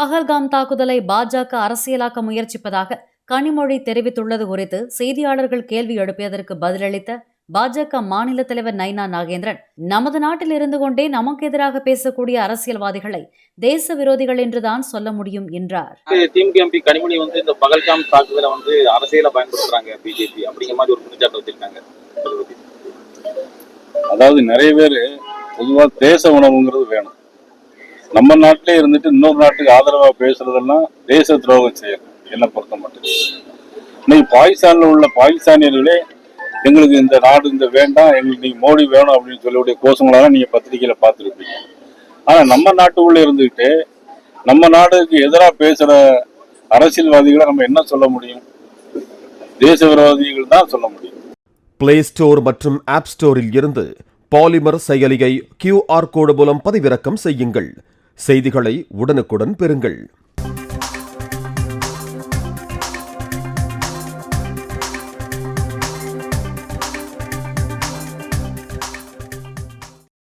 பஹல்காம் தாக்குதலை பாஜக அரசியலாக்க முயற்சிப்பதாக கனிமொழி தெரிவித்துள்ளது குறித்து செய்தியாளர்கள் கேள்வி எழுப்பியதற்கு பதிலளித்த பாஜக மாநில தலைவர் நைனா நாகேந்திரன், நமது நாட்டில் இருந்து கொண்டே நமக்கு எதிராக பேசக்கூடிய அரசியல்வாதிகளை தேச விரோதிகள் என்றுதான் சொல்ல முடியும் என்றார். திமுக எம்பி கனிமொழி இந்த பகல்காம் தாக்குதலை அரசியல பயன்படுத்துறாங்க பிஜேபி அப்படிங்கிற மாதிரி ஒரு குற்றச்சாட்டு வச்சிருக்காங்க. அதாவது நிறைய பேர் பொதுவா தேச உணவுங்கிறது வேணும். நம்ம நாட்டிலே இருந்துட்டு இன்னொரு நாட்டுக்கு ஆதரவா பேசுறதெல்லாம் தேச துரோகம் செய்யணும் என்ன பொறுத்த மட்டும். இன்னைக்கு பாகிஸ்தான்ல உள்ள பாகிஸ்தானியர்களே எங்களுக்கு இந்த நாடு இந்த வேண்டாம், எங்களுக்கு நீங்க மோடி வேணும் அப்படின்னு சொல்லக்கூடிய கோஷங்களெல்லாம் நீங்க பத்திரிகையில பார்த்துருப்பீங்க. ஆனா நம்ம நாட்டுக்குள்ள இருந்துகிட்டு நம்ம நாடுக்கு எதிராக பேசுற அரசியல்வாதிகளை நம்ம என்ன சொல்ல முடியும்? தேச விரோதிகள் தான் சொல்ல முடியும். பிளே ஸ்டோர் மற்றும் ஆப் ஸ்டோரில் இருந்து பாலிமர் செயலியை QR கோடு மூலம் பதிவிறக்கம் செய்யுங்கள். செய்திகளை உடனுக்குடன் பெறுங்கள்.